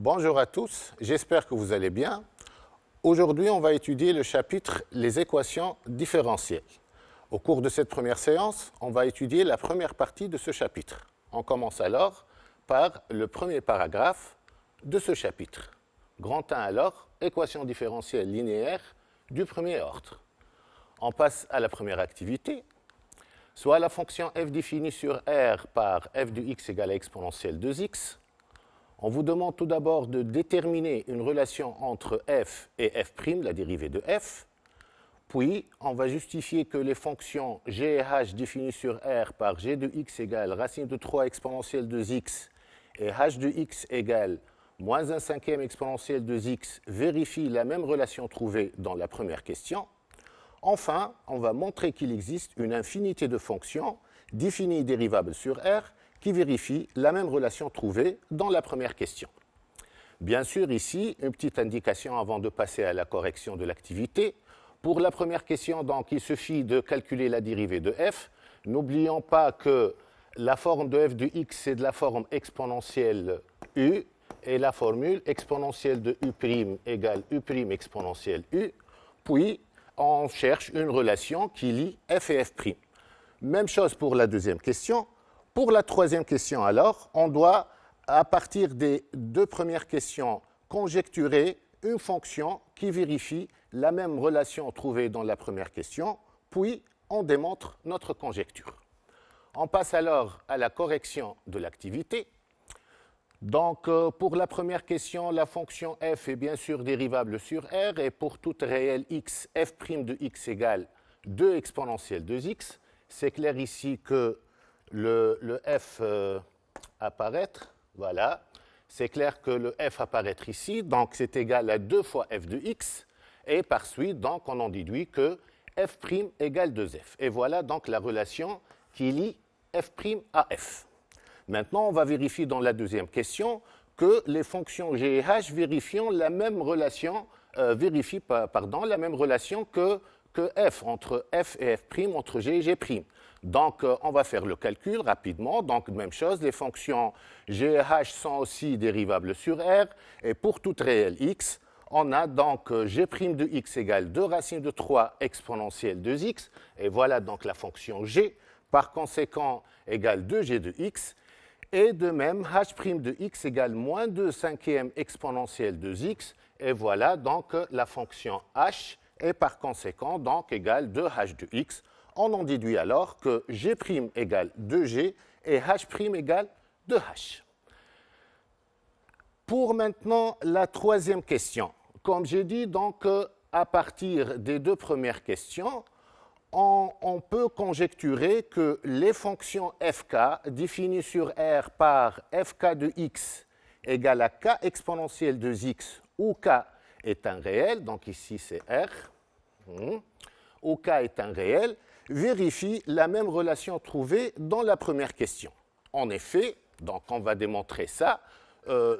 Bonjour à tous, j'espère que vous allez bien. Aujourd'hui, on va étudier le chapitre « Les équations différentielles ». Au cours de cette première séance, on va étudier la première partie de ce chapitre. On commence alors par le premier paragraphe de ce chapitre. Grand 1 alors, équations différentielles linéaires du premier ordre. On passe à la première activité. Soit la fonction f définie sur R par f de x égale à exponentielle 2x. On vous demande tout d'abord de déterminer une relation entre f et f', la dérivée de f. Puis, on va justifier que les fonctions g et h définies sur R par g de x égale racine de 3 exponentielle de x et h de x égale moins 1 cinquième exponentielle de x vérifient la même relation trouvée dans la première question. Enfin, on va montrer qu'il existe une infinité de fonctions définies dérivables sur R qui vérifient la même relation trouvée dans la première question. Bien sûr, ici, une petite indication avant de passer à la correction de l'activité. Pour la première question, donc, il suffit de calculer la dérivée de f. N'oublions pas que la forme de f de x, c'est de la forme exponentielle u, et la formule exponentielle de u' égale u' exponentielle u. Puis, on cherche une relation qui lie f et f'. Même chose pour la deuxième question. Pour la troisième question, alors, on doit, à partir des deux premières questions, conjecturer une fonction qui vérifie la même relation trouvée dans la première question, puis on démontre notre conjecture. On passe alors à la correction de l'activité. Donc, pour la première question, la fonction f est bien sûr dérivable sur R, et pour toute réelle x, f' de x égale 2 exponentielle de x. C'est clair ici que le f apparaître, voilà. C'est clair que le f apparaître ici, donc c'est égal à 2 fois f de x, et par suite, donc, on en déduit que f' égale 2f. Et voilà donc la relation qui lie f' à f. Maintenant, on va vérifier dans la deuxième question que les fonctions g et h vérifient la même relation, la même relation que f, entre f et f', entre g et g'. Donc, on va faire le calcul rapidement. Donc, même chose, les fonctions g et h sont aussi dérivables sur R. Et pour toute réelle x, on a donc g' de x égale 2 racine de 3 exponentielle de x. Et voilà donc la fonction g, par conséquent, égale 2g de x. Et de même, h' de x égale moins 2 cinquième exponentielle de x. Et voilà donc la fonction h, et par conséquent, donc, égale 2h de x. On en déduit alors que g' égale 2g et h' égale 2h. Pour maintenant la troisième question. Comme j'ai dit, donc, à partir des deux premières questions, on peut conjecturer que les fonctions fk définies sur R par fk de x égale à k exponentielle de x, où k est un réel, donc ici c'est R, où k est un réel, vérifie la même relation trouvée dans la première question. En effet, donc on va démontrer ça,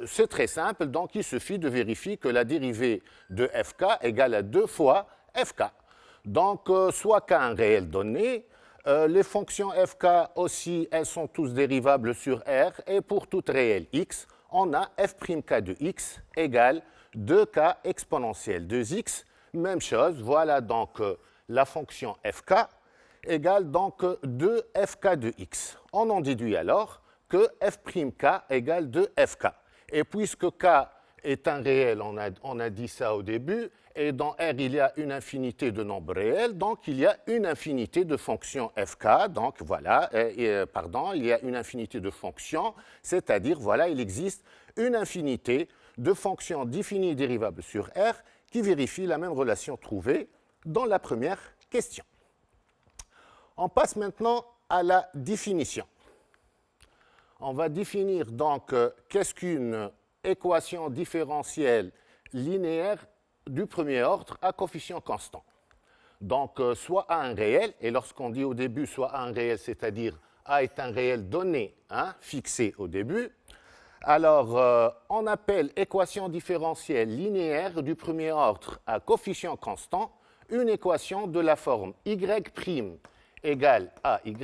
c'est très simple, donc il suffit de vérifier que la dérivée de fk égale à 2 fois fk. Donc, soit k un réel donné, les fonctions fk aussi, elles sont tous dérivables sur R, et pour toute réelle x, on a f'k de x égale 2k exponentielle de x. Même chose, voilà donc la fonction fk égale donc 2fk de x. On en déduit alors que f'k égale 2fk. Et puisque k est un réel, on a dit ça au début, et dans R, il y a une infinité de nombres réels, donc il y a une infinité de fonctions fk, donc voilà, il y a une infinité de fonctions, c'est-à-dire, voilà, il existe une infinité de fonctions définies dérivables sur R qui vérifient la même relation trouvée dans la première question. On passe maintenant à la définition. On va définir donc qu'est-ce qu'une équation différentielle linéaire du premier ordre à coefficient constant. Donc, soit A un réel, et lorsqu'on dit au début soit A un réel, c'est-à-dire A est un réel donné, fixé au début, alors on appelle équation différentielle linéaire du premier ordre à coefficient constant une équation de la forme y' égale à y,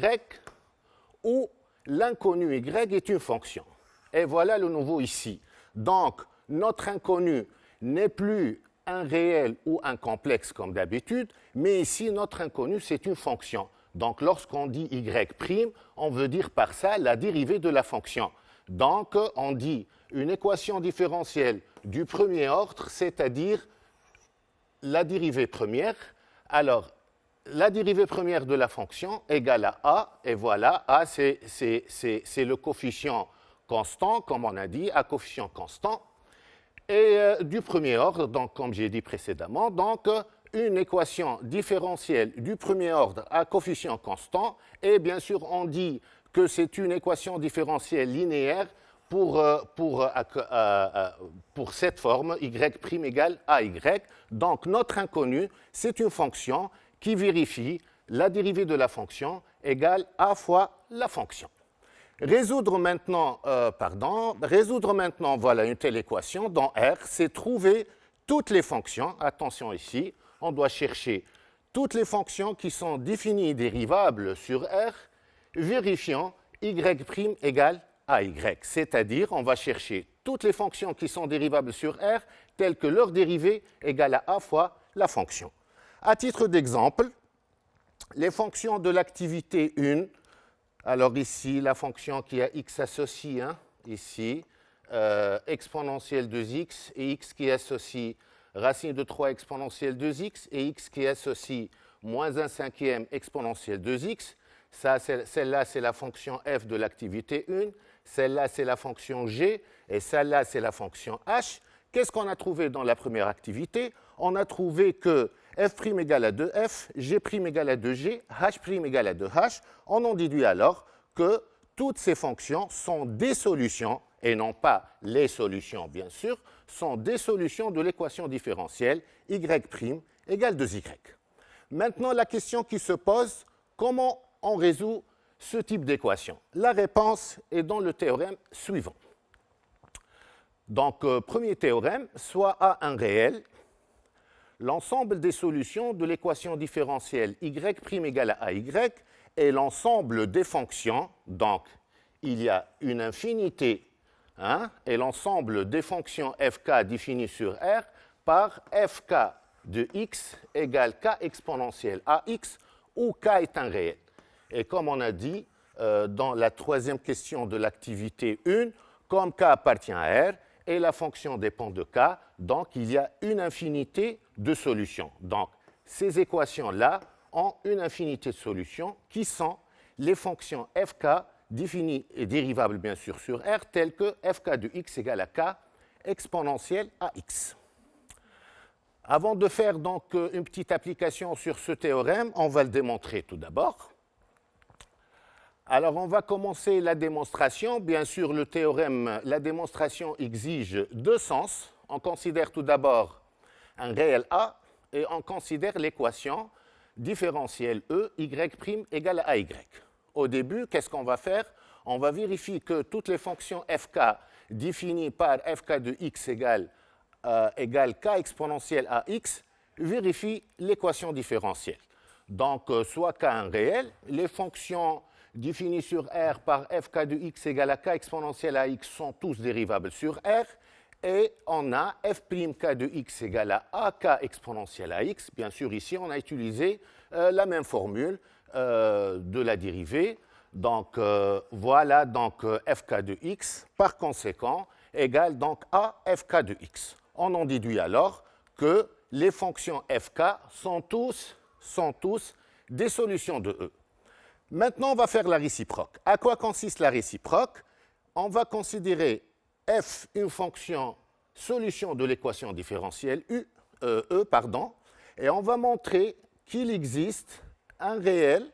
où l'inconnu y est une fonction. Et voilà le nouveau ici. Donc, notre inconnu n'est plus un réel ou un complexe comme d'habitude, mais ici, notre inconnu, c'est une fonction. Donc, lorsqu'on dit y', on veut dire par ça la dérivée de la fonction. Donc, on dit une équation différentielle du premier ordre, c'est-à-dire la dérivée première. Alors, la dérivée première de la fonction égale à a, et voilà, a, c'est le coefficient constant, comme on a dit, à coefficient constant, et du premier ordre, donc comme j'ai dit précédemment, donc une équation différentielle du premier ordre à coefficient constant, et bien sûr, on dit que c'est une équation différentielle linéaire pour cette forme, y' égale AY. Donc, notre inconnu, c'est une fonction qui vérifie la dérivée de la fonction égale a fois la fonction. Résoudre maintenant, voilà une telle équation dans R, c'est trouver toutes les fonctions, attention ici, on doit chercher toutes les fonctions qui sont définies et dérivables sur R, vérifiant y' égale AY, c'est-à-dire on va chercher toutes les fonctions qui sont dérivables sur R telles que leur dérivée égale à fois la fonction. À titre d'exemple, les fonctions de l'activité 1, alors ici la fonction qui a x associé, ici, exponentielle 2x et x qui associe racine de 3 exponentielle 2x et x qui associe moins 1 cinquième exponentielle 2x. Celle-là, c'est la fonction f de l'activité 1. Celle-là, c'est la fonction g. Et celle-là, c'est la fonction h. Qu'est-ce qu'on a trouvé dans la première activité? On a trouvé que f' égale à 2f, g' égale à 2g, h' égale à 2h. On en déduit alors que toutes ces fonctions sont des solutions, et non pas les solutions, bien sûr, sont des solutions de l'équation différentielle y' égale 2y. Maintenant, la question qui se pose, comment on résout ce type d'équation? La réponse est dans le théorème suivant. Donc, premier théorème, soit A un réel, l'ensemble des solutions de l'équation différentielle y' égale à AY est l'ensemble des fonctions, donc il y a une infinité, et l'ensemble des fonctions fk définies sur R par fk de x égale k exponentielle ax, où k est un réel. Et comme on a dit dans la troisième question de l'activité 1, comme k appartient à R et la fonction dépend de k, donc il y a une infinité de solutions. Donc ces équations-là ont une infinité de solutions qui sont les fonctions fk définies et dérivables bien sûr sur R, telles que fk de x égale à k exponentielle ax. Avant de faire donc une petite application sur ce théorème, on va le démontrer tout d'abord. Alors, on va commencer la démonstration. Bien sûr, le théorème, la démonstration exige deux sens. On considère tout d'abord un réel A et on considère l'équation différentielle E, y' égale à AY. Au début, qu'est-ce qu'on va faire? On va vérifier que toutes les fonctions fk définies par fk de x égale k exponentielle ax vérifient l'équation différentielle. Donc, soit k un réel, les fonctions définies sur R par fk de x égale à k exponentielle ax sont tous dérivables sur R, et on a f'k de x égale à ak exponentielle ax. Bien sûr, ici, on a utilisé la même formule de la dérivée. Donc, voilà donc fk de x, par conséquent, égale donc à fk de x. On en déduit alors que les fonctions fk sont tous des solutions de E. Maintenant, on va faire la réciproque. À quoi consiste la réciproque? On va considérer f une fonction solution de l'équation différentielle E, et on va montrer qu'il existe un réel,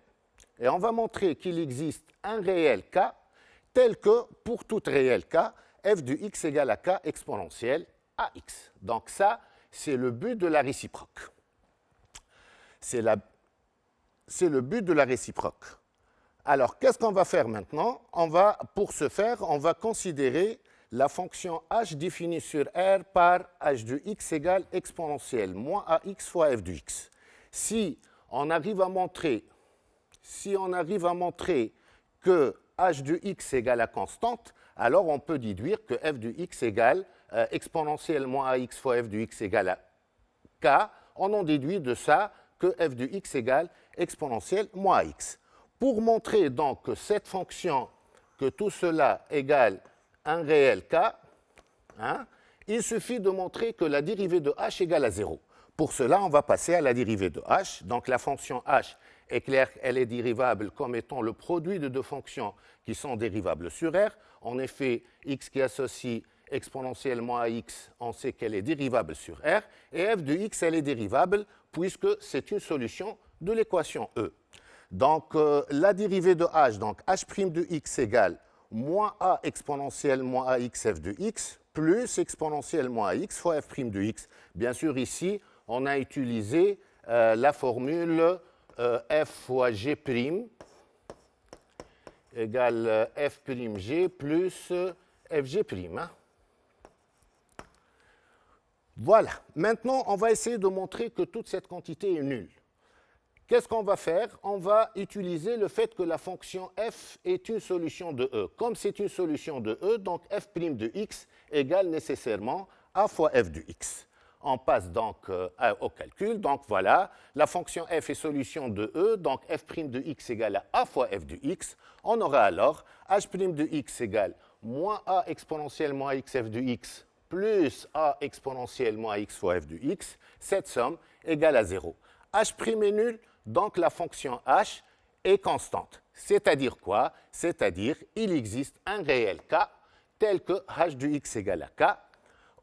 k tel que pour tout réel k, f de x égale à k exponentielle ax. Donc ça, c'est le but de la réciproque. C'est le but de la réciproque. Alors, qu'est-ce qu'on va faire maintenant? Pour ce faire, on va considérer la fonction h définie sur R par h de x égale exponentielle moins ax fois f de x. Si on arrive à montrer que h de x égale à constante, alors on peut déduire que f de x égale exponentielle moins ax fois f de x égale à k, on en déduit de ça que f de x égale exponentielle moins ax. Pour montrer donc que cette fonction, que tout cela égale un réel k, hein, il suffit de montrer que la dérivée de h égale à 0. Pour cela, on va passer à la dérivée de h. Donc la fonction h est clair qu'elle est dérivable comme étant le produit de deux fonctions qui sont dérivables sur R. En effet, x qui associe exponentiellement à x, on sait qu'elle est dérivable sur R. Et f de x, elle est dérivable puisque c'est une solution de l'équation E. Donc la dérivée de h, donc h' de x égale moins a exponentielle moins ax f de x plus exponentielle moins ax fois f' de x. Bien sûr, ici, on a utilisé la formule f fois g' égale f'g plus fg'. Hein. Voilà. Maintenant, on va essayer de montrer que toute cette quantité est nulle. Qu'est-ce qu'on va faire? On va utiliser le fait que la fonction f est une solution de E. Comme c'est une solution de E, donc f' de x égale nécessairement a fois f de x. On passe donc au calcul. Donc voilà, la fonction f est solution de E, donc f' de x égale à fois f de x. On aura alors h' de x égale moins a exponentielle moins x f de x plus a exponentielle moins x fois f de x. Cette somme égale à 0. h' est nul, donc la fonction h est constante. C'est-à-dire quoi? C'est-à-dire il existe un réel k tel que h de x égale à k.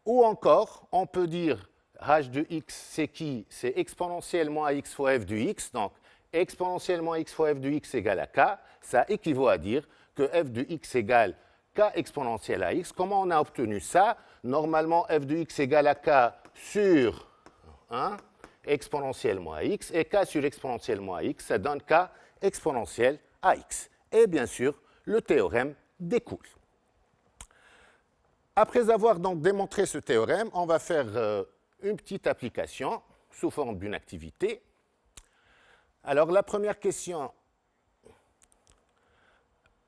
Ou encore, on peut dire h de x, c'est qui? C'est exponentiellement à x fois f de x. Donc, exponentiellement x fois f de x égale à k. Ça équivaut à dire que f de x égale k exponentielle à x. Comment on a obtenu ça? Normalement, f de x égale à k sur exponentiellement à x. Et k sur exponentiellement à x, ça donne k exponentielle à x. Et bien sûr, le théorème découle. Après avoir donc démontré ce théorème, on va faire une petite application sous forme d'une activité. Alors la première question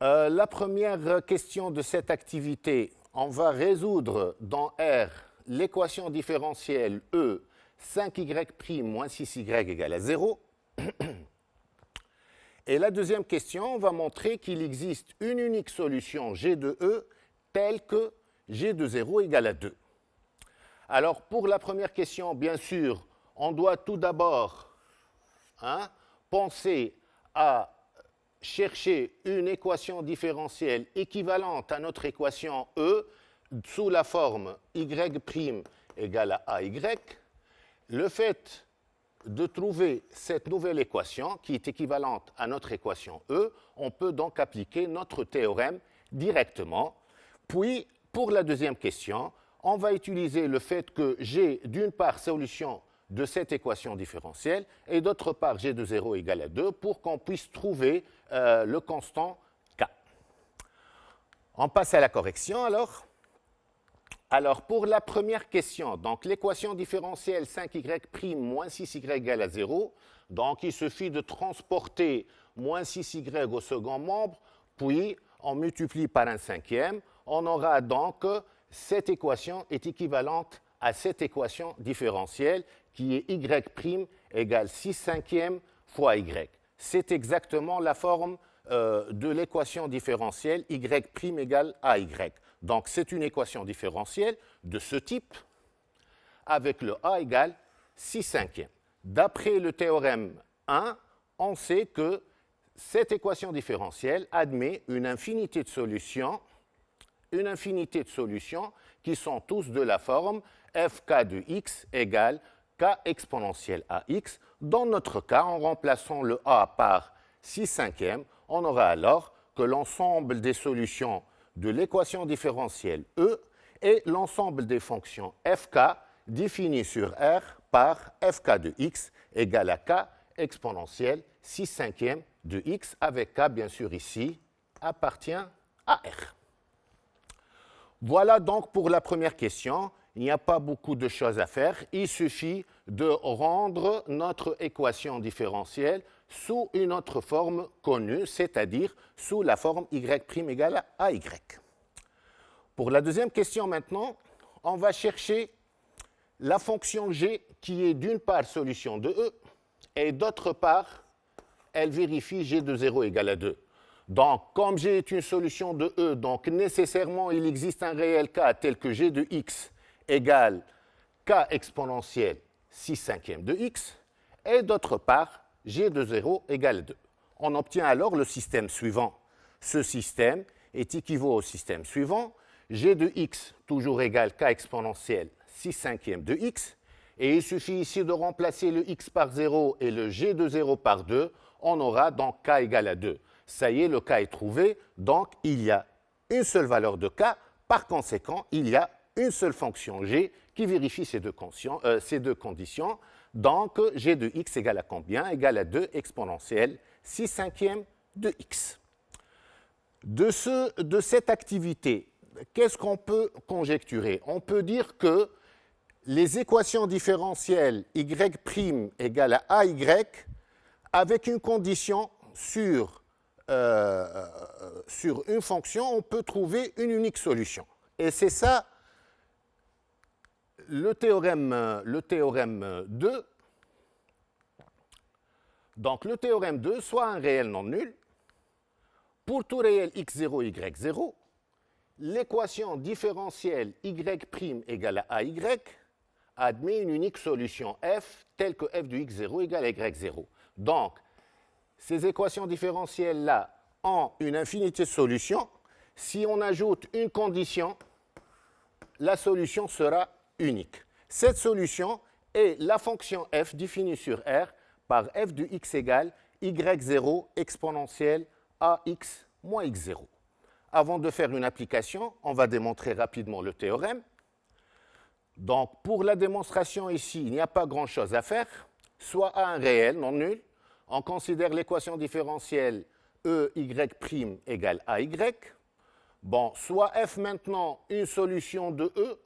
de cette activité, on va résoudre dans R l'équation différentielle E 5y' moins 6y égale à 0. Et la deuxième question, on va montrer qu'il existe une unique solution G de E telle que G de 0 égale à 2. Alors, pour la première question, bien sûr, on doit tout d'abord penser à chercher une équation différentielle équivalente à notre équation E sous la forme y' égale à ay. Le fait de trouver cette nouvelle équation qui est équivalente à notre équation E, on peut donc appliquer notre théorème directement. Puis, pour la deuxième question, on va utiliser le fait que G, d'une part, solution de cette équation différentielle, et d'autre part, G de 0 égale à 2, pour qu'on puisse trouver le constant K. On passe à la correction alors. Alors, pour la première question, donc l'équation différentielle 5y' moins 6y égale à 0, donc il suffit de transporter moins 6y au second membre, puis on multiplie par un cinquième. On aura donc cette équation est équivalente à cette équation différentielle qui est y' égale 6 cinquièmes fois y. C'est exactement la forme de l'équation différentielle y' égale à y. Donc c'est une équation différentielle de ce type avec le a égale 6 cinquièmes. D'après le théorème 1, on sait que cette équation différentielle admet une infinité de solutions qui sont tous de la forme fk de x égale k exponentielle à x. Dans notre cas, en remplaçant le a par 6 cinquièmes, on aura alors que l'ensemble des solutions de l'équation différentielle E est l'ensemble des fonctions fk définies sur R par fk de x égale à k exponentielle 6 cinquièmes de x, avec k, bien sûr, ici, appartient à R. Voilà donc pour la première question. Il n'y a pas beaucoup de choses à faire. Il suffit de rendre notre équation différentielle sous une autre forme connue, c'est-à-dire sous la forme y' égale à y. Pour la deuxième question maintenant, on va chercher la fonction g qui est d'une part solution de E et d'autre part, elle vérifie g de 0 égale à 2. Donc, comme g est une solution de E, donc nécessairement il existe un réel k tel que g de x égale k exponentielle 6/5 de x, et d'autre part, g de 0 égale 2. On obtient alors le système suivant. Ce système est équivaut au système suivant, g de x toujours égale k exponentielle 6/5 de x, et il suffit ici de remplacer le x par 0 et le g de 0 par 2, on aura donc k égale à 2. Ça y est, le k est trouvé, donc il y a une seule valeur de k, par conséquent, il y a une seule fonction g qui vérifie ces deux conditions, donc g de x égale à combien? Égale à 2 exponentielle 6/5 de x. De cette activité, qu'est-ce qu'on peut conjecturer? On peut dire que les équations différentielles y' égale à ay, avec une condition sur une fonction, on peut trouver une unique solution. Et c'est ça le théorème 2. Donc le théorème 2, soit un réel non nul, pour tout réel x0, y0, l'équation différentielle y' égale à ay admet une unique solution f telle que f de x0 égale à y0. Donc, ces équations différentielles-là ont une infinité de solutions. Si on ajoute une condition, la solution sera unique. Cette solution est la fonction f définie sur R par f de x égale y0 exponentielle ax moins x0. Avant de faire une application, on va démontrer rapidement le théorème. Donc, pour la démonstration ici, il n'y a pas grand-chose à faire. Soit A un réel non nul, on considère l'équation différentielle EY' égale AY. Bon, soit F maintenant une solution de E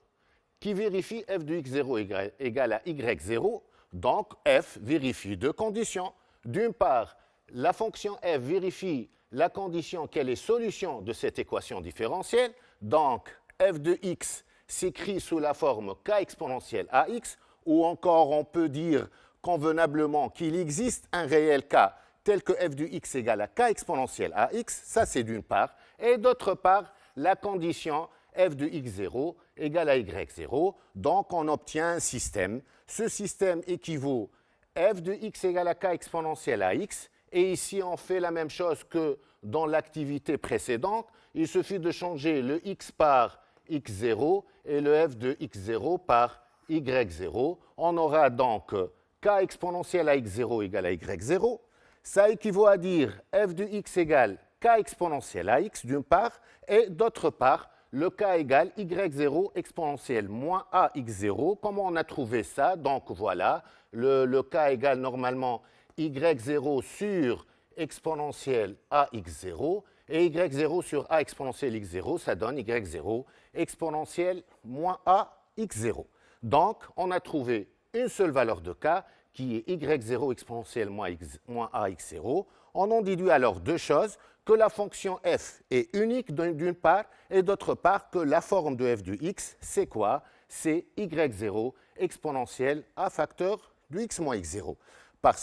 qui vérifie F de x0 égale à y0. Donc, F vérifie deux conditions. D'une part, la fonction F vérifie la condition qu'elle est solution de cette équation différentielle. Donc, F de x s'écrit sous la forme k exponentielle ax, ou encore on peut dire convenablement qu'il existe un réel k tel que f de x égale à k exponentielle ax, ça c'est d'une part, et d'autre part, la condition f de x0 égale à y0, donc on obtient un système. Ce système équivaut f de x égale à k exponentielle ax, et ici on fait la même chose que dans l'activité précédente, il suffit de changer le x par x0 et le f de x0 par y0. On aura donc k exponentielle à x0 égale à y0. Ça équivaut à dire f de x égale k exponentielle à x d'une part, et d'autre part, le k égale y0 exponentielle moins ax0. Comment on a trouvé ça? Donc voilà, le k égale normalement y0 sur exponentielle ax0, et y0 sur a exponentielle x0, ça donne y0 exponentielle moins ax0. Donc, on a trouvé une seule valeur de k, qui est y0 exponentielle moins ax0. On en déduit alors deux choses, que la fonction f est unique d'une part, et d'autre part que la forme de f de x, c'est quoi? C'est y0 exponentielle a facteur de x moins x0. Par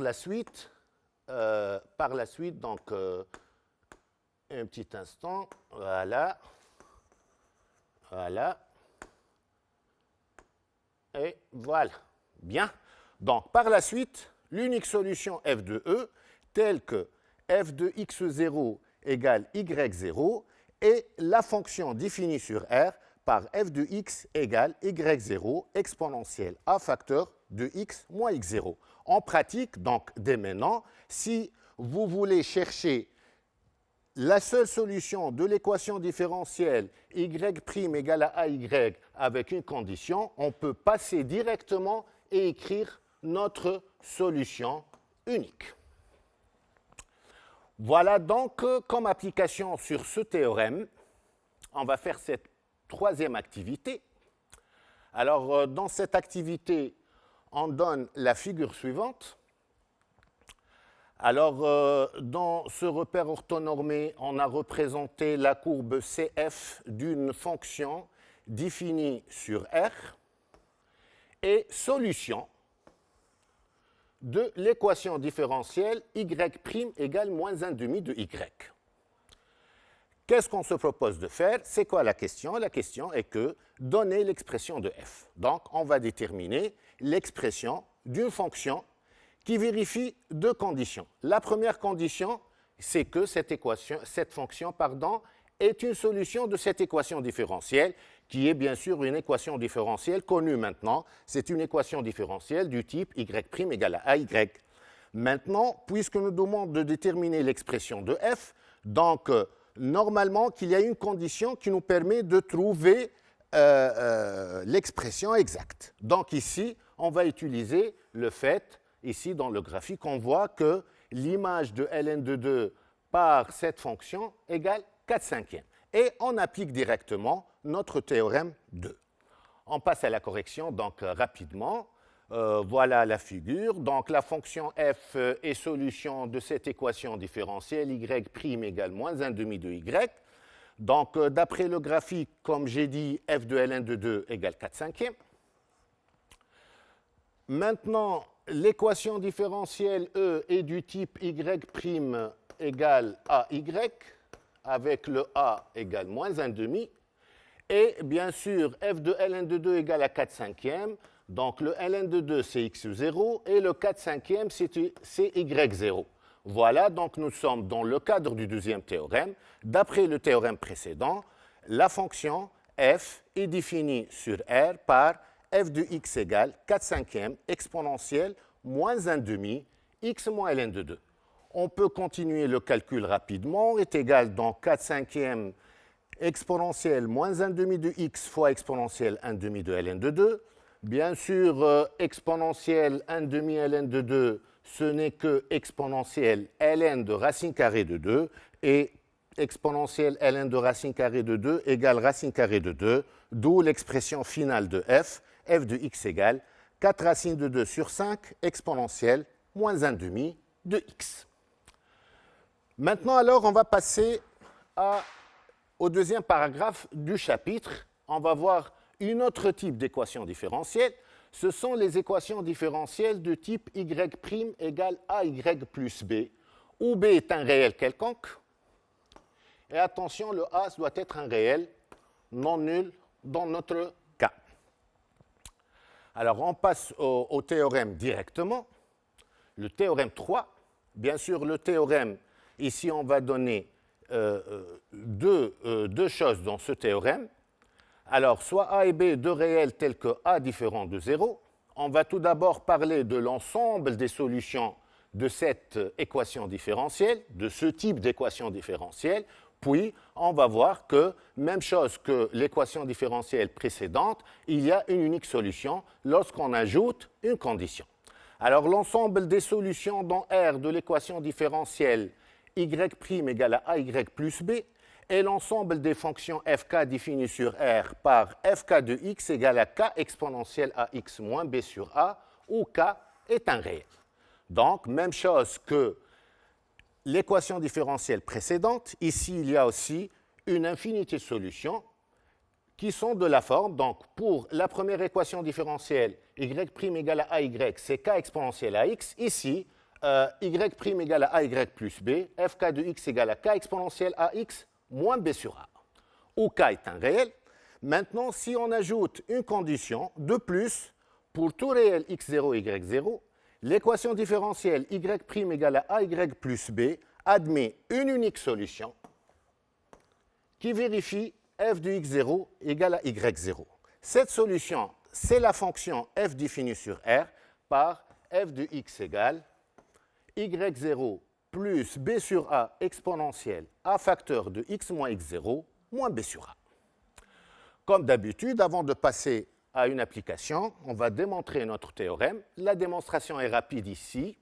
la suite, donc, un petit instant, voilà, et voilà, bien. Donc, par la suite, l'unique solution f de E, telle que f de x0 égale y0, est la fonction définie sur R par f de x égale y0 exponentielle a facteur de x moins x0. En pratique, donc dès maintenant, si vous voulez chercher la seule solution de l'équation différentielle y' égale à ay avec une condition, on peut passer directement et écrire notre solution unique. Voilà donc comme application sur ce théorème, on va faire cette troisième activité. Alors, dans cette activité, on donne la figure suivante. Alors, dans ce repère orthonormé, on a représenté la courbe CF d'une fonction définie sur R et solution de l'équation différentielle y' égale moins 1 demi de y. Qu'est-ce qu'on se propose de faire? C'est quoi la question? La question est que donner l'expression de f. Donc, on va déterminer l'expression d'une fonction qui vérifie deux conditions. La première condition, c'est que cette fonction est une solution de cette équation différentielle, qui est bien sûr une équation différentielle connue maintenant. C'est une équation différentielle du type y' égale à ay. Maintenant, puisque nous demandons de déterminer l'expression de f, donc normalement qu'il y a une condition qui nous permet de trouver l'expression exacte. Donc ici, on va utiliser le fait, ici dans le graphique, on voit que l'image de ln de 2 par cette fonction égale 4/5. Et on applique directement notre théorème 2. On passe à la correction, donc rapidement. Voilà la figure. Donc la fonction f est solution de cette équation différentielle y' égale moins 1 demi de y. Donc d'après le graphique, comme j'ai dit, f de ln de 2 égale 4/5. Maintenant, l'équation différentielle E est du type y' égale AY, avec le A égale moins 1 demi. Et bien sûr, f de ln de 2 égale à 4/5. Donc le ln de 2, c'est x0, et le 4/5, c'est y0. Voilà, donc nous sommes dans le cadre du deuxième théorème. D'après le théorème précédent, la fonction f est définie sur R par f de x égale 4/5 exponentielle moins 1 demi x moins ln de 2. On peut continuer le calcul rapidement, est égal donc 4/5 exponentielle moins 1 demi de x fois exponentielle 1 demi de ln de 2. Bien sûr, exponentielle 1 demi ln de 2, ce n'est que exponentielle ln de racine carrée de 2, et exponentielle ln de racine carrée de 2 égale racine carrée de 2, d'où l'expression finale de f de x égale 4 racines de 2 sur 5 exponentielle moins 1 demi de x. Maintenant, alors, on va passer au deuxième paragraphe du chapitre. On va voir un autre type d'équation différentielle. Ce sont les équations différentielles de type y' égale ay plus b, où b est un réel quelconque. Et attention, le a doit être un réel non nul dans notre cas. Alors, on passe au théorème directement. Le théorème 3. Bien sûr, le théorème, ici, on va donner deux choses dans ce théorème. Alors, soit A et B, deux réels tels que A différent de 0. On va tout d'abord parler de l'ensemble des solutions de cette équation différentielle, de ce type d'équation différentielle. Puis, on va voir que, même chose que l'équation différentielle précédente, il y a une unique solution lorsqu'on ajoute une condition. Alors, l'ensemble des solutions dans R de l'équation différentielle y' égale à ay plus b et l'ensemble des fonctions fk définies sur R par fk de x égale à k exponentielle ax moins b sur a, où k est un réel. Donc, même chose que l'équation différentielle précédente, ici il y a aussi une infinité de solutions qui sont de la forme, donc pour la première équation différentielle, y' égale à ay, c'est k exponentielle ax, ici, y' égale à ay plus b, fk de x égale à k exponentielle ax moins b sur a, où k est un réel. Maintenant, si on ajoute une condition de plus pour tout réel x0, y0, l'équation différentielle y' égale à ay plus b admet une unique solution qui vérifie f de x0 égale à y0. Cette solution, c'est la fonction f définie sur R par f de x égale y0 plus b sur a exponentielle a facteur de x moins x0 moins b sur a. Comme d'habitude, avant de passer à une application, on va démontrer notre théorème. La démonstration est rapide ici.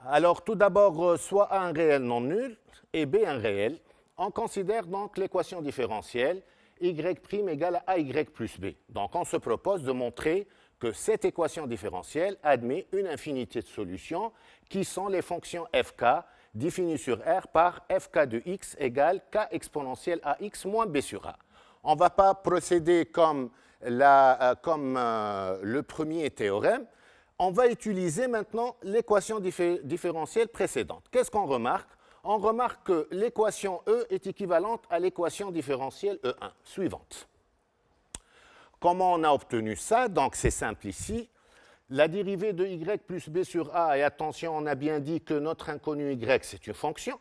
Alors, tout d'abord, soit A un réel non nul et B un réel. On considère donc l'équation différentielle y' égale à ay plus b. Donc, on se propose de montrer que cette équation différentielle admet une infinité de solutions qui sont les fonctions fk définies sur R par fk de x égale k exponentielle ax moins b sur a. On ne va pas procéder comme le premier théorème. On va utiliser maintenant l'équation différentielle précédente. Qu'est-ce qu'on remarque? On remarque que l'équation E est équivalente à l'équation différentielle E1 suivante. Comment on a obtenu ça? Donc c'est simple ici. La dérivée de y plus b sur a, et attention, on a bien dit que notre inconnu y, c'est une fonction.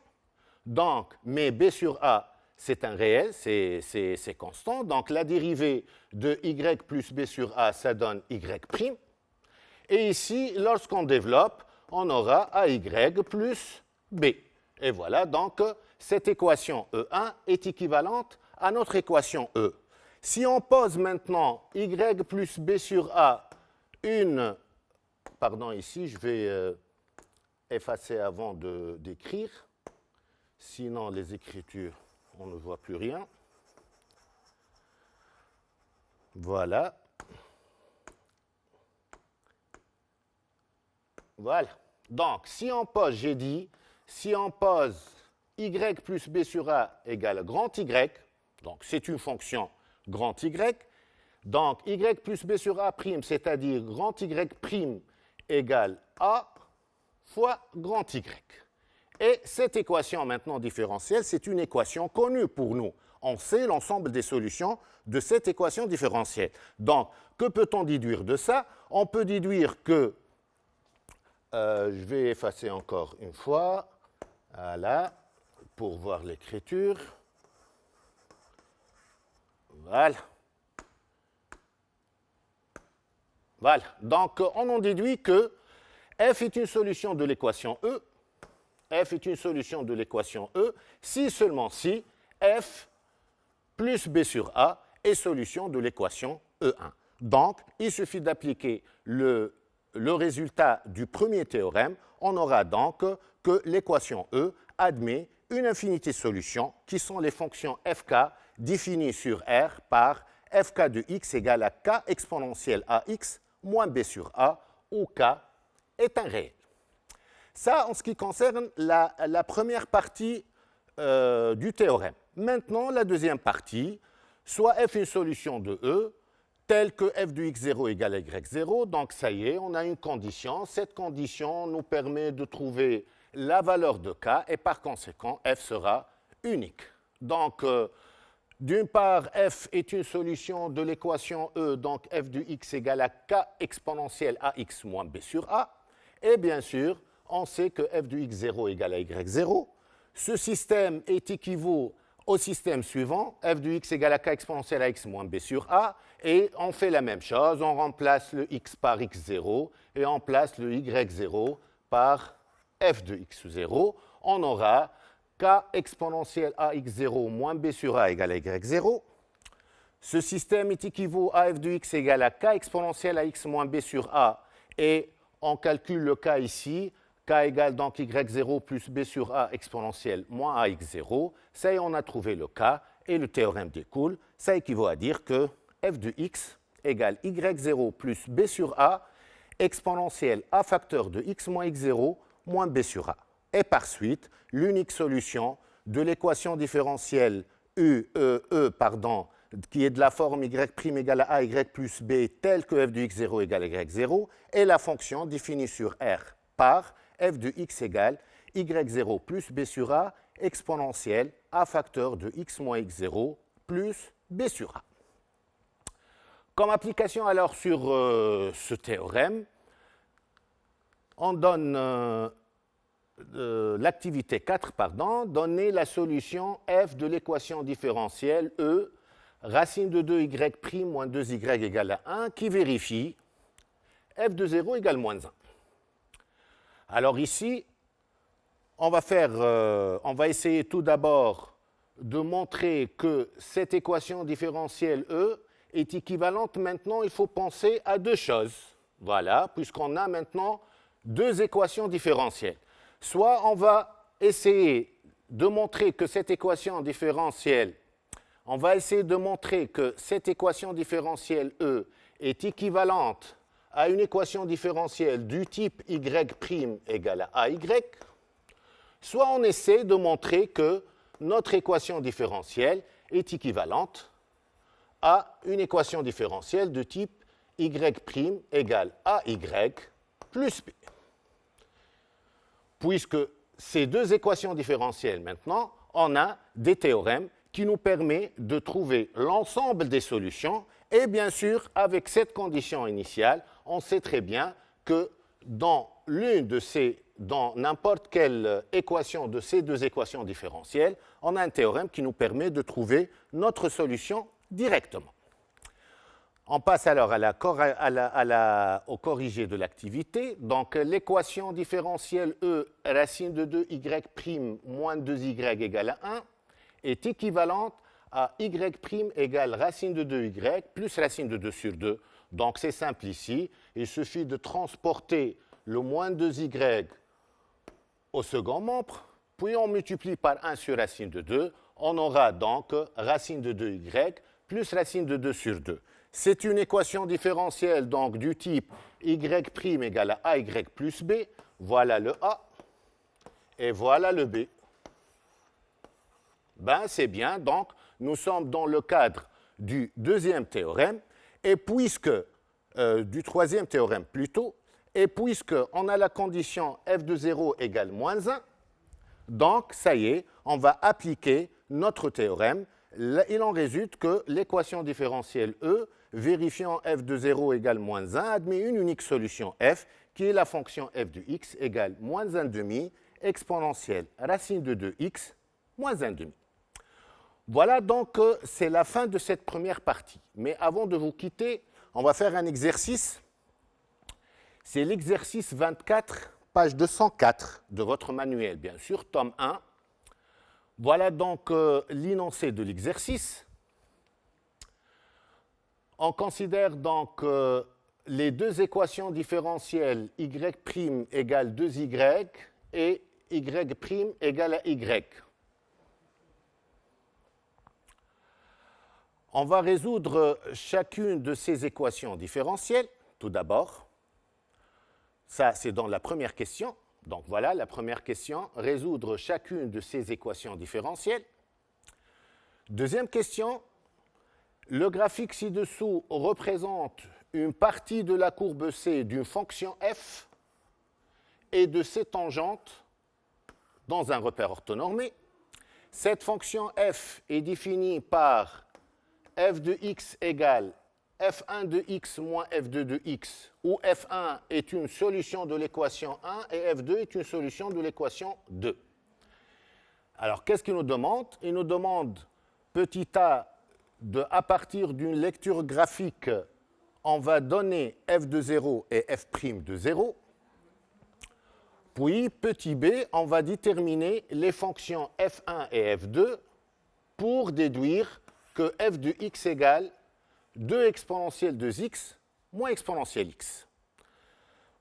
Donc, mais b sur a, c'est un réel, c'est constant. Donc la dérivée de y plus b sur a, ça donne y'. Et ici, lorsqu'on développe, on aura ay plus b. Et voilà, donc cette équation E1 est équivalente à notre équation E. Si on pose maintenant y plus b sur a pardon, ici, je vais effacer avant d'écrire, sinon les écritures, on ne voit plus rien. Voilà. Voilà. Donc, si on pose, j'ai dit, si on pose y plus b sur a égale grand Y, donc c'est une fonction grand Y, donc y plus b sur a', c'est-à-dire grand Y' égale a fois grand Y. Et cette équation maintenant différentielle, c'est une équation connue pour nous. On sait l'ensemble des solutions de cette équation différentielle. Donc, que peut-on déduire de ça? On peut déduire que, je vais effacer encore une fois, voilà, pour voir l'écriture. Voilà. Voilà. Donc, on en déduit que f est une solution de l'équation E. F est une solution de l'équation E si seulement si f plus b sur a est solution de l'équation E1. Donc, il suffit d'appliquer le résultat du premier théorème. On aura donc que l'équation E admet une infinité de solutions qui sont les fonctions fk définies sur R par fk de x égale à k exponentielle ax moins b sur a, où k est un réel. Ça, en ce qui concerne la première partie du théorème. Maintenant, la deuxième partie, soit f est une solution de E, telle que f de x0 égale à y0. Donc, ça y est, on a une condition. Cette condition nous permet de trouver la valeur de k, et par conséquent, f sera unique. Donc, d'une part, f est une solution de l'équation E, donc f de x égale à k exponentielle ax moins b sur a. Et bien sûr, on sait que f de x0 égale à y0. Ce système est équivaut au système suivant, f de x égale à k exponentielle ax moins b sur a, et on fait la même chose, on remplace le x par x0 et on place le y0 par f de x0. On aura k exponentielle ax0 moins b sur a égale à y0. Ce système est équivaut à f de x égale à k exponentielle ax moins b sur a, et on calcule le k ici, k égale donc y0 plus b sur a exponentielle moins ax0. Ça y est, on a trouvé le k, et le théorème découle. Ça équivaut à dire que f de x égale y0 plus b sur a exponentielle a facteur de x moins x0 moins b sur a. Et par suite, l'unique solution de l'équation différentielle qui est de la forme y' égale à y plus b, telle que f de x0 égale à y0, est la fonction définie sur R par f de x égale y0 plus b sur a exponentielle a facteur de x moins x0 plus b sur a. Comme application alors sur ce théorème, on donne l'activité 4, donner la solution f de l'équation différentielle E, racine de 2y' moins 2y égale à 1, qui vérifie f de 0 égale moins 1. Alors ici, on va essayer tout d'abord de montrer que cette équation différentielle E est équivalente. Maintenant, il faut penser à deux choses. Voilà, puisqu'on a maintenant deux équations différentielles. Soit on va essayer de montrer que cette équation différentielle, E est équivalente à une équation différentielle du type y' égale à ay, soit on essaie de montrer que notre équation différentielle est équivalente à une équation différentielle de type y' égale à y plus b. Puisque ces deux équations différentielles, maintenant, on a des théorèmes qui nous permettent de trouver l'ensemble des solutions. Et bien sûr, avec cette condition initiale, on sait très bien que dans n'importe quelle équation de ces deux équations différentielles, on a un théorème qui nous permet de trouver notre solution directement. On passe alors au corrigé de l'activité. Donc, l'équation différentielle E racine de 2y' moins 2y égale à 1 est équivalente à y' égale racine de 2y plus racine de 2 sur 2. Donc, c'est simple ici. Il suffit de transporter le moins 2y au second membre, puis on multiplie par 1 sur racine de 2. On aura donc racine de 2y plus racine de 2 sur 2. C'est une équation différentielle donc, du type y' égale à ay plus b. Voilà le a et voilà le b. Ben, c'est bien, donc nous sommes dans le cadre du deuxième théorème, et puisque, du troisième théorème plutôt, et puisqu'on a la condition f de 0 égale moins 1, donc ça y est, on va appliquer notre théorème. Il en résulte que l'équation différentielle E, vérifiant f de 0 égale moins 1, admet une unique solution f, qui est la fonction f de x égale moins 1 demi exponentielle racine de 2x moins 1 demi. Voilà donc, c'est la fin de cette première partie. Mais avant de vous quitter, on va faire un exercice. C'est l'exercice 24, page 204 de votre manuel, bien sûr, tome 1. Voilà donc l'énoncé de l'exercice. On considère donc les deux équations différentielles y' égale 2y et y' égale à y. On va résoudre chacune de ces équations différentielles, tout d'abord. Ça, c'est dans la première question. Donc voilà, la première question, résoudre chacune de ces équations différentielles. Deuxième question, le graphique ci-dessous représente une partie de la courbe C d'une fonction f et de ses tangentes dans un repère orthonormé. Cette fonction f est définie par f de x égale f1 de x moins f2 de x, où f1 est une solution de l'équation 1 et f2 est une solution de l'équation 2. Alors, qu'est-ce qu'il nous demande? Il nous demande, petit a, à partir d'une lecture graphique, on va donner f de 0 et f' de 0. Puis, petit b, on va déterminer les fonctions f1 et f2 pour déduire que f de x égale 2 exponentielle de x moins exponentielle x.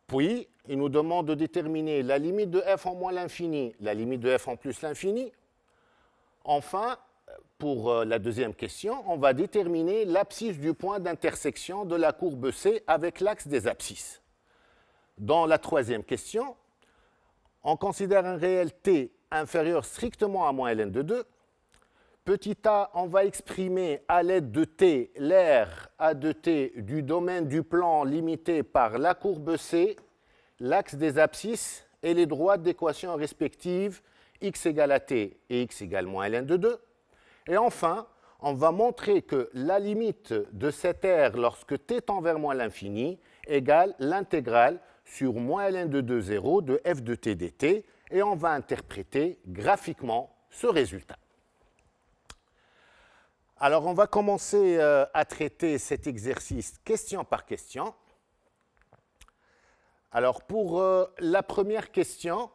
Puis, il nous demande de déterminer la limite de f en moins l'infini, la limite de f en plus l'infini. Enfin, pour la deuxième question, on va déterminer l'abscisse du point d'intersection de la courbe C avec l'axe des abscisses. Dans la troisième question, on considère un réel t inférieur strictement à moins ln de 2. Petit a, on va exprimer à l'aide de t l'aire A de t du domaine du plan limité par la courbe C, l'axe des abscisses et les droites d'équations respectives x égale à t et x égale moins ln de 2. Et enfin, on va montrer que la limite de cette aire lorsque t tend vers moins l'infini égale l'intégrale sur moins ln de 2, 0 de f de t dt, et on va interpréter graphiquement ce résultat. Alors, on va commencer à traiter cet exercice question par question. Alors, pour la première question,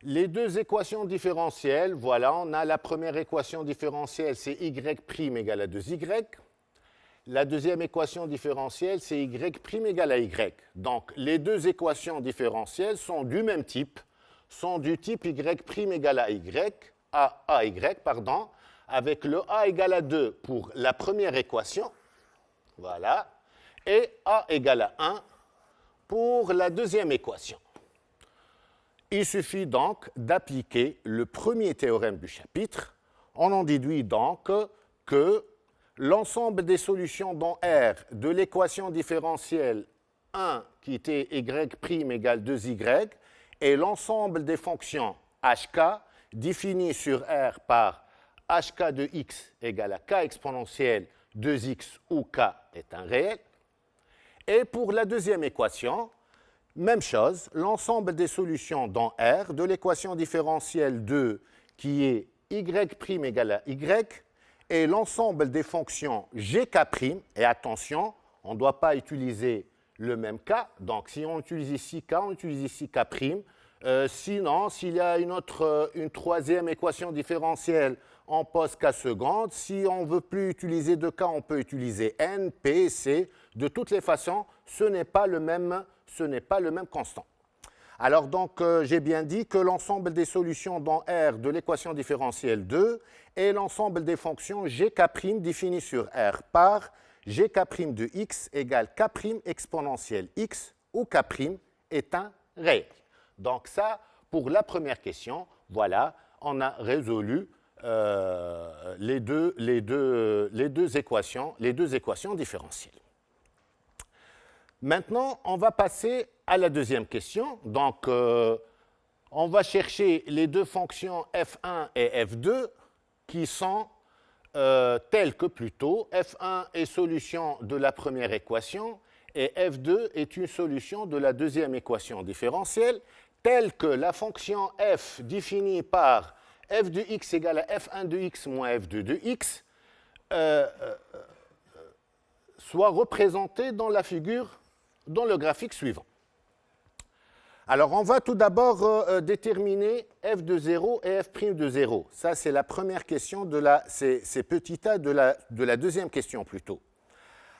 les deux équations différentielles, voilà, on a la première équation différentielle, c'est y' égale à 2y. La deuxième équation différentielle, c'est y' égale à y. Donc, les deux équations différentielles sont du même type, sont du type y' égale à ay, avec le a égale à 2 pour la première équation, voilà, et a égale à 1 pour la deuxième équation. Il suffit donc d'appliquer le premier théorème du chapitre. On en déduit donc que l'ensemble des solutions dans R de l'équation différentielle 1 qui était y' égale 2y et l'ensemble des fonctions hk définies sur R par hk de x égale à k exponentielle 2x où k est un réel. Et pour la deuxième équation, même chose, l'ensemble des solutions dans R de l'équation différentielle 2 qui est y' égale à y et l'ensemble des fonctions gk', et attention, on ne doit pas utiliser le même k, donc si on utilise ici k, on utilise ici k', sinon, s'il y a une troisième équation différentielle, on pose k seconde, si on ne veut plus utiliser de k, on peut utiliser n, p, c, de toutes les façons, ce n'est pas le même constant. Alors donc, j'ai bien dit que l'ensemble des solutions dans R de l'équation différentielle 2 est l'ensemble des fonctions gk' définies sur R par gk' de x égale k' exponentielle x, où k' est un réel. Donc ça, pour la première question, voilà, on a résolu les deux équations différentielles. Maintenant, on va passer à la deuxième question. Donc, on va chercher les deux fonctions f1 et f2 qui sont telles que plus tôt. f1 est solution de la première équation et f2 est une solution de la deuxième équation différentielle, telle que la fonction f définie par f de x égale à f1 de x moins f2 de x soit représentée dans la figure, dans le graphique suivant. Alors, on va tout d'abord déterminer f de 0 et f' de 0. Ça, c'est la première question, c'est petit a de la deuxième question plutôt.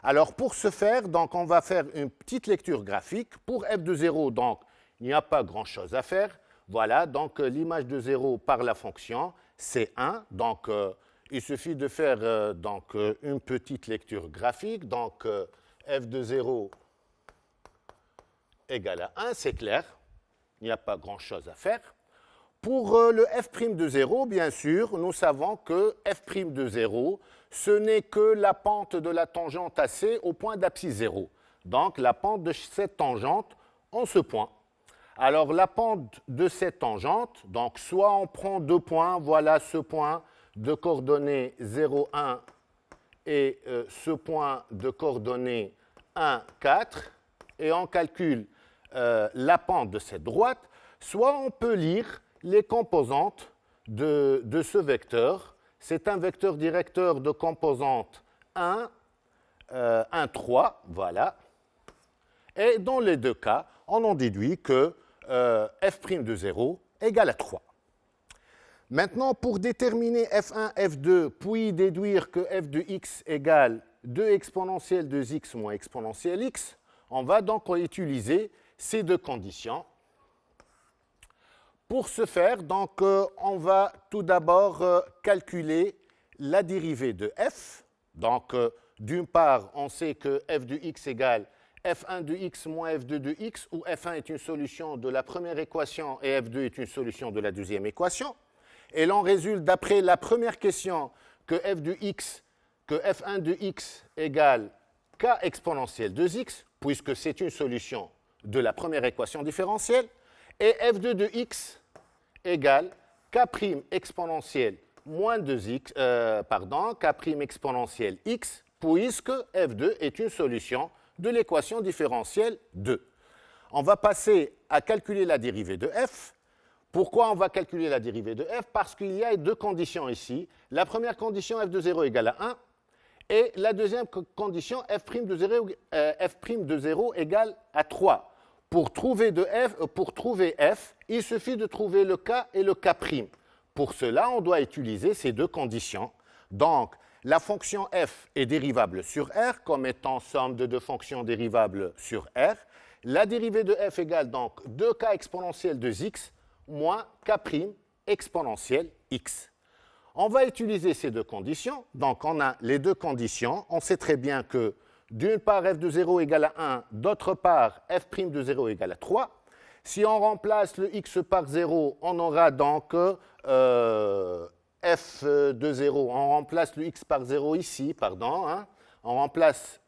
Alors, pour ce faire, donc, on va faire une petite lecture graphique. Pour f de 0, donc, il n'y a pas grand-chose à faire. Voilà, donc l'image de 0 par la fonction, c'est 1. Donc, il suffit de faire une petite lecture graphique. Donc, f de 0 égale à 1, c'est clair. Il n'y a pas grand-chose à faire. Pour le f' de 0, bien sûr, nous savons que f' de 0, ce n'est que la pente de la tangente AC au point d'abscisse 0. Donc, la pente de cette tangente en ce point. Alors, la pente de cette tangente, donc soit on prend deux points, voilà ce point de coordonnées 0, 1 et ce point de coordonnées 1, 4, et on calcule la pente de cette droite, soit on peut lire les composantes de ce vecteur. C'est un vecteur directeur de composantes 1, 1, 3, voilà. Et dans les deux cas, on en déduit que f' de 0 égale à 3. Maintenant, pour déterminer f1, f2, puis déduire que f de x égale 2 exponentielle de x moins exponentielle x, on va donc utiliser ces deux conditions. Pour ce faire, donc, on va tout d'abord calculer la dérivée de f. Donc, d'une part, on sait que f de x égale f1 de x moins f2 de x, où f1 est une solution de la première équation et f2 est une solution de la deuxième équation. Et l'on résulte d'après la première question que f1 de x égale k exponentielle de x, puisque c'est une solution de la première équation différentielle, et f2 de x égale k' exponentielle moins 2x, k' exponentielle x, puisque f2 est une solution de l'équation différentielle 2. On va passer à calculer la dérivée de f. Pourquoi on va calculer la dérivée de f? Parce qu'il y a deux conditions ici. La première condition, f de 0 égale à 1, et la deuxième condition, f' de 0 égale à 3. Pour trouver f, il suffit de trouver le k et le k'. Pour cela, on doit utiliser ces deux conditions. Donc, la fonction f est dérivable sur R comme étant somme de deux fonctions dérivables sur R. La dérivée de f égale donc 2k exponentielle de x moins k' exponentielle x. On va utiliser ces deux conditions. Donc, on a les deux conditions. On sait très bien que d'une part f de 0 égale à 1, d'autre part f' de 0 égale à 3. Si on remplace le x par 0, on aura donc f de 0. On remplace le x par 0 ici, pardon. On remplace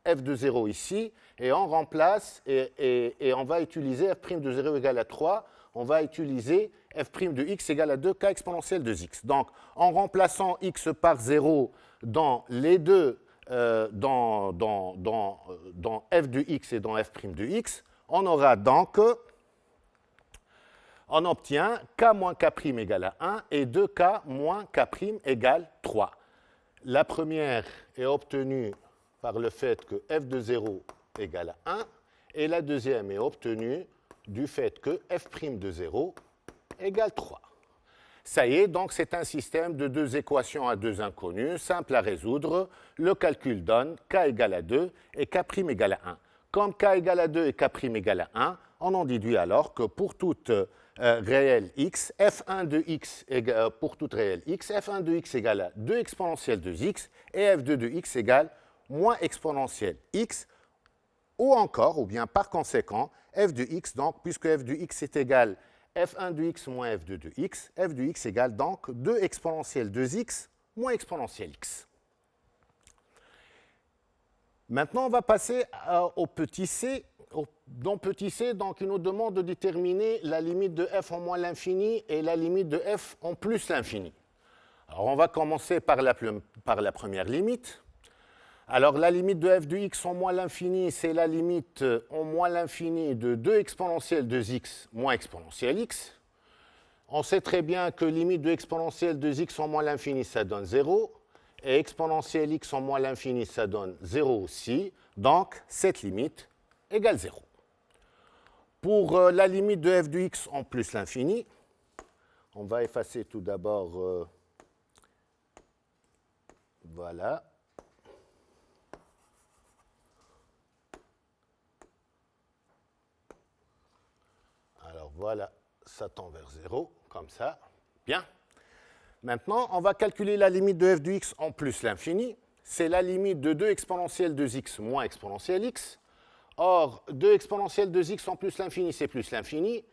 f de 0 ici, et on remplace, et on va utiliser f' de 0 égale à 3. On va utiliser f' de x égale à 2k exponentielle de x. Donc, en remplaçant x par 0 dans les deux, dans f de x et dans f' de x, on aura donc, on obtient k moins k' égale à 1 et 2k moins k' égale 3. La première est obtenue par le fait que f de 0 égale à 1, et la deuxième est obtenue du fait que f' de 0 égale 3. Ça y est, donc c'est un système de deux équations à deux inconnues, simple à résoudre. Le calcul donne k égale à 2 et k' égale à 1. Comme k égale à 2 et k' égale à 1, on en déduit alors que pour toute réelle x, f1 de x, pour toute réelle x, f1 de x égale à 2 exponentielle de x et f2 de x égale moins exponentielle x, ou encore, ou bien par conséquent, f de x, donc, puisque f de x est égal f1 de x moins f2 de x, f de x égale donc 2 exponentielle 2x moins exponentielle x. Maintenant, on va passer au petit c. Dans petit c, donc, il nous demande de déterminer la limite de f en moins l'infini et la limite de f en plus l'infini. Alors, on va commencer par la première limite. Alors, la limite de f de x en moins l'infini, c'est la limite en moins l'infini de 2 exponentielle de x moins exponentielle x. On sait très bien que limite de exponentielle de x en moins l'infini, ça donne 0. Et exponentielle x en moins l'infini, ça donne 0 aussi. Donc, cette limite égale 0. Pour la limite de f de x en plus l'infini, on va effacer tout d'abord, voilà. Alors voilà, ça tend vers 0, comme ça. Bien. Maintenant, on va calculer la limite de f de x en plus l'infini. C'est la limite de 2 exponentielle de x moins exponentielle x. Or, 2 exponentielle de x en plus l'infini, c'est plus l'infini.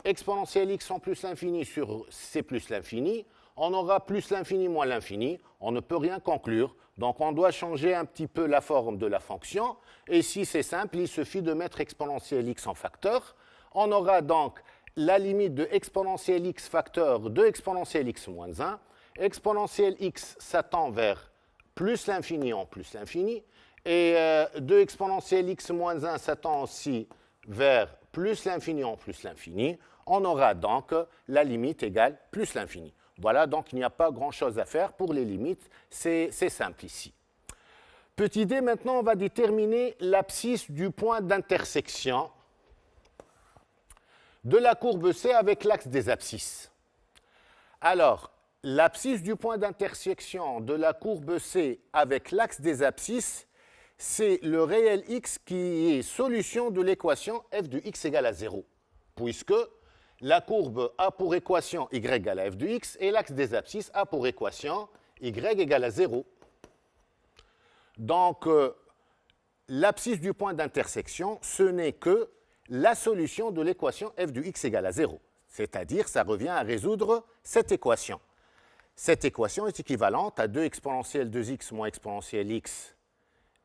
Exponentielle x en plus l'infini sur c'est plus l'infini. On aura plus l'infini moins l'infini. On ne peut rien conclure. Donc, on doit changer un petit peu la forme de la fonction. Et si c'est simple, il suffit de mettre exponentielle x en facteur. On aura donc la limite de exponentielle x facteur de exponentielle x moins 1. Exponentielle x, ça tend vers plus l'infini en plus l'infini. Et de exponentielle x moins 1, ça tend aussi vers plus l'infini en plus l'infini. On aura donc la limite égale plus l'infini. Voilà, donc il n'y a pas grand-chose à faire pour les limites. C'est simple ici. Petit d, maintenant, on va déterminer l'abscisse du point d'intersection de la courbe C avec l'axe des abscisses. Alors, l'abscisse du point d'intersection de la courbe C avec l'axe des abscisses, c'est le réel x qui est solution de l'équation f de x égale à 0, puisque la courbe a pour équation y égale à f de x et l'axe des abscisses a pour équation y égale à 0. Donc, l'abscisse du point d'intersection, ce n'est que la solution de l'équation f de x égale à 0. C'est-à-dire, ça revient à résoudre cette équation. Cette équation est équivalente à 2 exponentielle 2x moins exponentielle x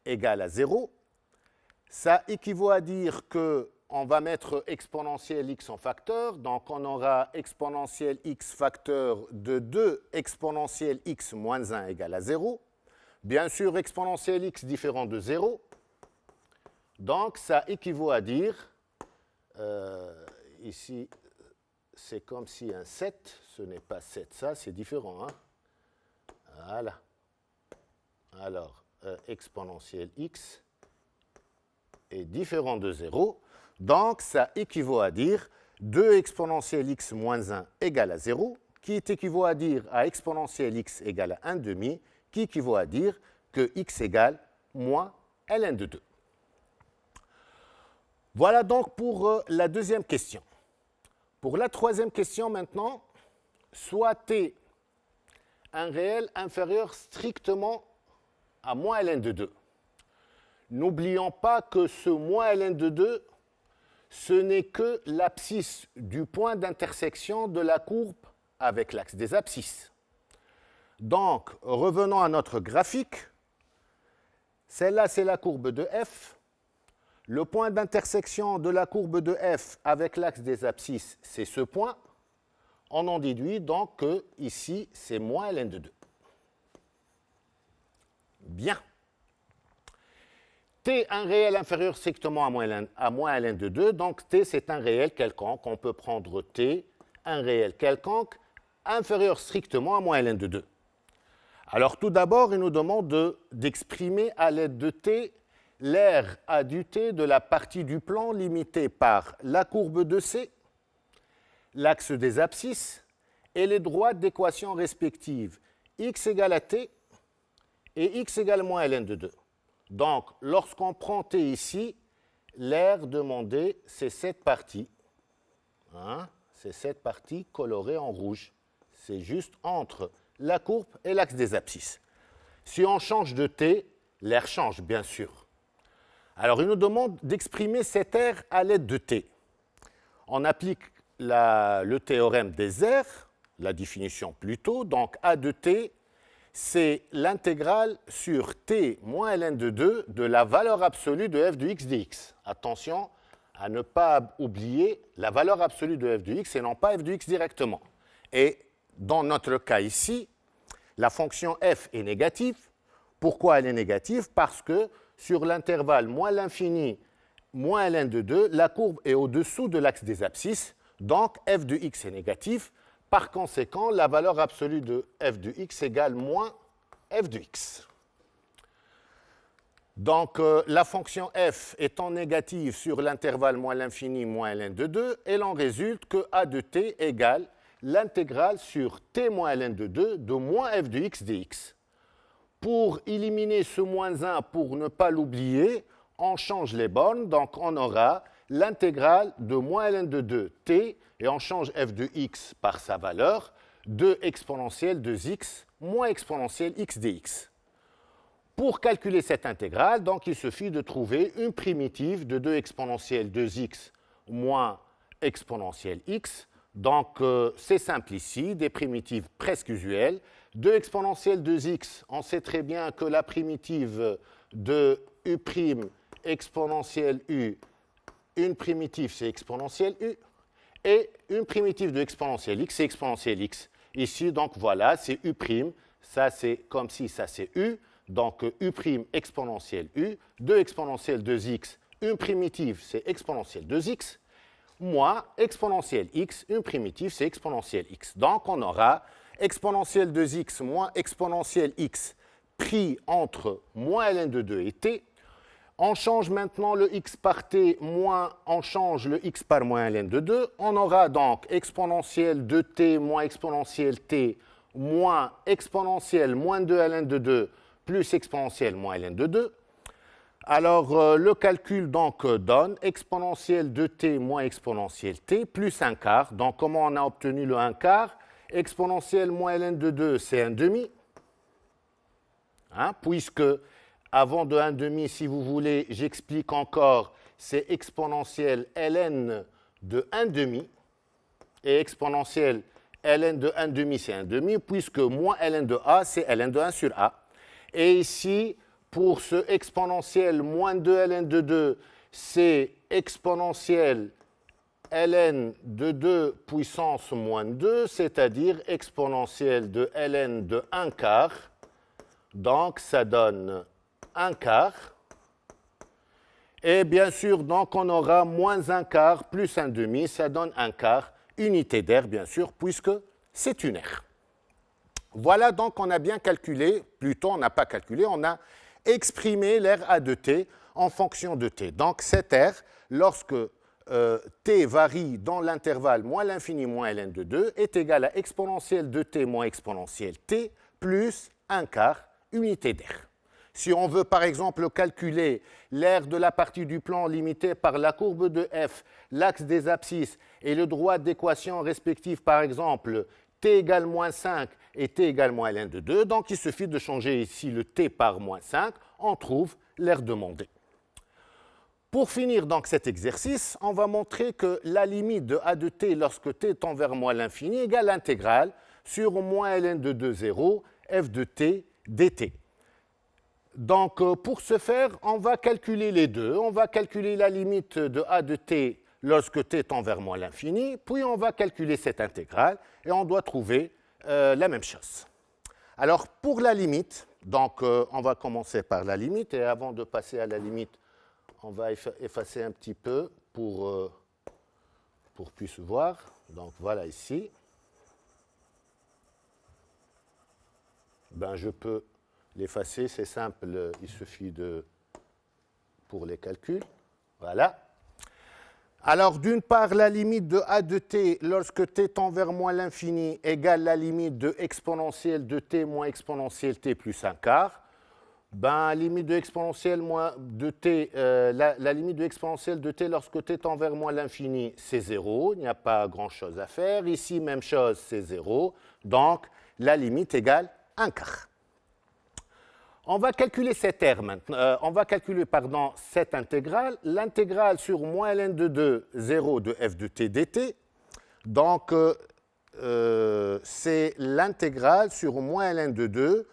égale à 0. Ça équivaut à dire qu'on va mettre exponentielle x en facteur. Donc, on aura exponentielle x facteur de 2 exponentielle x moins 1 égale à 0. Bien sûr, exponentielle x différent de 0. Donc, ça équivaut à dire... ici, c'est comme si un 7, ce n'est pas 7, ça, c'est différent. Voilà. Alors, exponentielle x est différent de 0. Donc, ça équivaut à dire 2 exponentielle x moins 1 égale à 0, qui équivaut à dire à exponentielle x égale à 1 demi, qui équivaut à dire que x égale moins ln de 2. Voilà donc pour la deuxième question. Pour la troisième question maintenant, soit t un réel inférieur strictement à moins ln de 2. N'oublions pas que ce moins ln de 2, ce n'est que l'abscisse du point d'intersection de la courbe avec l'axe des abscisses. Donc, revenons à notre graphique. Celle-là, c'est la courbe de f. Le point d'intersection de la courbe de f avec l'axe des abscisses, c'est ce point. On en déduit donc que ici, c'est moins ln de 2. Bien. T, un réel inférieur strictement à moins ln de 2, donc T, c'est un réel quelconque. On peut prendre T, un réel quelconque, inférieur strictement à moins ln de 2. Alors, tout d'abord, il nous demande d'exprimer à l'aide de T l'aire A du T de la partie du plan limitée par la courbe de C, l'axe des abscisses et les droites d'équation respectives x égale à T et x égale moins ln de 2. Donc, lorsqu'on prend T ici, l'aire demandée, c'est cette partie. C'est cette partie colorée en rouge. C'est juste entre la courbe et l'axe des abscisses. Si on change de T, l'aire change, bien sûr. Alors, il nous demande d'exprimer cette aire à l'aide de T. On applique le théorème des aires, la définition plus tôt. Donc, A de T, c'est l'intégrale sur T moins ln de 2 de la valeur absolue de f de x dx. Attention à ne pas oublier la valeur absolue de f de x et non pas f de x directement. Et dans notre cas ici, la fonction f est négative. Pourquoi elle est négative? Parce que sur l'intervalle moins l'infini moins ln de 2, la courbe est au-dessous de l'axe des abscisses, donc f de x est négatif. Par conséquent, la valeur absolue de f de x égale moins f de x. Donc, la fonction f étant négative sur l'intervalle moins l'infini moins ln de 2, il en résulte que a de t égale l'intégrale sur t moins ln de 2 de moins f de x dx. Pour éliminer ce moins 1, pour ne pas l'oublier, on change les bornes, donc on aura l'intégrale de moins ln de 2 t, et on change f de x par sa valeur, 2 exponentielle de x moins exponentielle x dx. Pour calculer cette intégrale, donc, il suffit de trouver une primitive de 2 exponentielle de x moins exponentielle x. Donc, c'est simple ici, des primitives presque usuelles. 2 exponentielle de x, on sait très bien que la primitive de u' exponentielle u, une primitive, c'est exponentielle u. Et une primitive de exponentielle x, c'est exponentielle x. Ici, donc voilà, c'est u', ça c'est comme si ça c'est u, donc u' exponentielle u, 2 exponentielle 2x, une primitive, c'est exponentielle 2x, moins exponentielle x, une primitive, c'est exponentielle x. Donc on aura exponentielle 2x moins exponentielle x pris entre moins ln de 2 et t. On change maintenant le x par t, moins on change le x par moins ln de 2. On aura donc exponentielle de t moins exponentielle t moins exponentielle moins 2 ln de 2 plus exponentielle moins ln de 2. Alors, le calcul donc donne exponentielle de t moins exponentielle t plus 1 quart. Donc, comment on a obtenu le 1 quart? Exponentielle moins ln de 2, c'est 1 demi. Puisque avant de 1 demi, si vous voulez, j'explique encore, c'est exponentielle ln de 1 demi. Et exponentielle ln de 1 demi, c'est 1 demi, puisque moins ln de a, c'est ln de 1 sur a. Et ici, pour ce exponentielle moins 2 ln de 2, c'est exponentielle ln de 2 puissance moins 2, c'est-à-dire exponentielle de ln de 1 quart. Donc, ça donne 1 quart. Et bien sûr, donc, on aura moins 1 quart plus 1 demi, ça donne 1 quart, unité d'aire, bien sûr, puisque c'est une aire. Voilà, donc, on a bien calculé, plutôt on n'a pas calculé, on a exprimé l'aire A de t en fonction de t. Donc, cette aire, lorsque t varie dans l'intervalle moins l'infini moins ln de 2, est égale à exponentielle de t moins exponentielle t plus 1 quart, unité d'aire. Si on veut par exemple calculer l'aire de la partie du plan limitée par la courbe de f, l'axe des abscisses et le droit d'équation respectif par exemple t égale moins 5 et t égale moins ln de 2, donc il suffit de changer ici le t par moins 5, on trouve l'aire demandée. Pour finir donc cet exercice, on va montrer que la limite de a de t lorsque t tend vers moins l'infini égale l'intégrale sur moins ln de 2, 0, f de t dt. Donc, pour ce faire, on va calculer les deux. On va calculer la limite de a de t lorsque t tend vers moins l'infini, puis on va calculer cette intégrale et on doit trouver la même chose. Alors, pour la limite, donc, on va commencer par la limite, et avant de passer à la limite, on va effacer un petit peu pour plus voir. Donc, voilà ici. Ben, je peux l'effacer, c'est simple, il suffit pour les calculs. Voilà. Alors, d'une part, la limite de a de t lorsque t tend vers moins l'infini égale la limite de exponentielle de t moins exponentielle t plus un quart. Ben, limite de exponentielle de t, la limite de exponentielle de t lorsque t tend vers moins l'infini, c'est 0. Il n'y a pas grand-chose à faire. Ici, même chose, c'est 0. Donc, la limite égale 1 quart. On va calculer cette R maintenant. On va calculer cette intégrale. L'intégrale sur moins ln de 2, 0 de f de t dt. Donc, c'est l'intégrale sur moins ln de 2,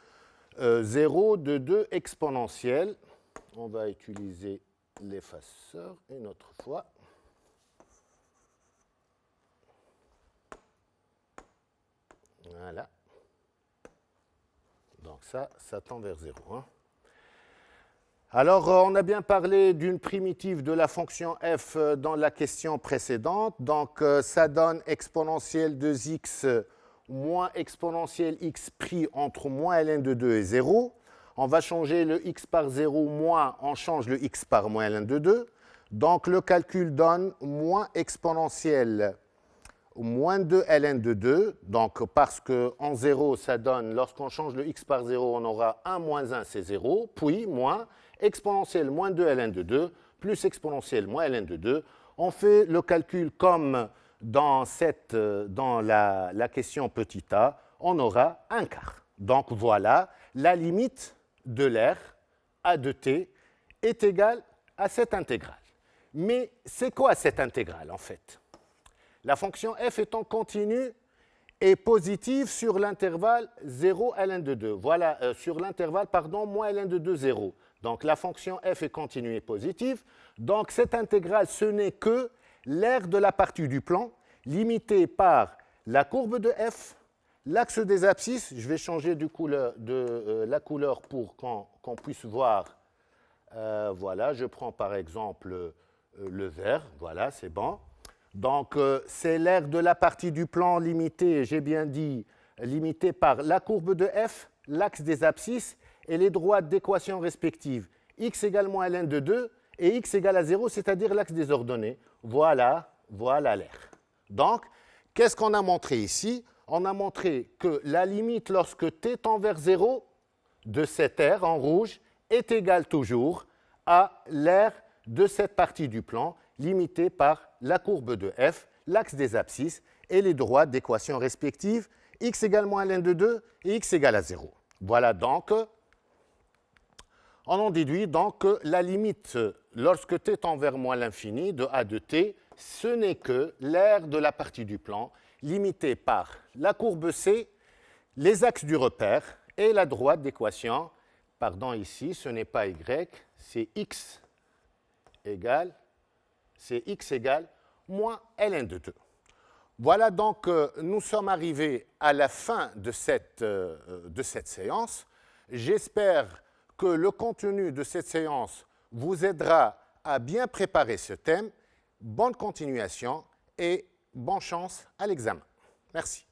0 de 2 exponentielle. On va utiliser l'effaceur une autre fois. Voilà. Donc ça tend vers 0. Hein. Alors, on a bien parlé d'une primitive de la fonction f dans la question précédente. Donc, ça donne exponentielle de x moins exponentielle x pris entre moins ln de 2 et 0. On va changer le x par 0 moins, on change le x par moins ln de 2. Donc, le calcul donne moins exponentielle moins 2 ln de 2, donc parce qu'en 0, ça donne, lorsqu'on change le x par 0, on aura 1 moins 1, c'est 0, puis moins exponentielle moins 2 ln de 2, plus exponentielle moins ln de 2. On fait le calcul comme dans la question petit a, on aura 1 quart. Donc voilà, la limite de l'air a de t est égale à cette intégrale. Mais c'est quoi cette intégrale en fait ? La fonction f étant continue est positive sur l'intervalle 0 ln de 2. Voilà, sur l'intervalle, moins ln de 2, 0. Donc la fonction f est continue et positive. Donc cette intégrale, ce n'est que l'aire de la partie du plan, limitée par la courbe de f, l'axe des abscisses. Je vais changer la couleur pour qu'on puisse voir. Voilà, je prends par exemple le vert. Voilà, c'est bon. Donc, c'est l'aire de la partie du plan limitée, j'ai bien dit, limitée par la courbe de f, l'axe des abscisses et les droites d'équation respectives. X égale moins ln de 2 et x égale à 0, c'est-à-dire l'axe des ordonnées. Voilà l'aire. Donc, qu'est-ce qu'on a montré ici? On a montré que la limite lorsque t tend vers 0 de cette aire en rouge est égale toujours à l'aire de cette partie du plan limitée par la courbe de f, l'axe des abscisses et les droites d'équation respectives, x égale moins ln de 2 et x égale à 0. Voilà donc, on en déduit donc que la limite lorsque t tend vers moins l'infini de a de t, ce n'est que l'aire de la partie du plan limitée par la courbe C, les axes du repère et la droite d'équation. Pardon, ici, ce n'est pas y, c'est x égale moins ln de 2. Voilà donc, nous sommes arrivés à la fin de cette séance. J'espère que le contenu de cette séance vous aidera à bien préparer ce thème. Bonne continuation et bonne chance à l'examen. Merci.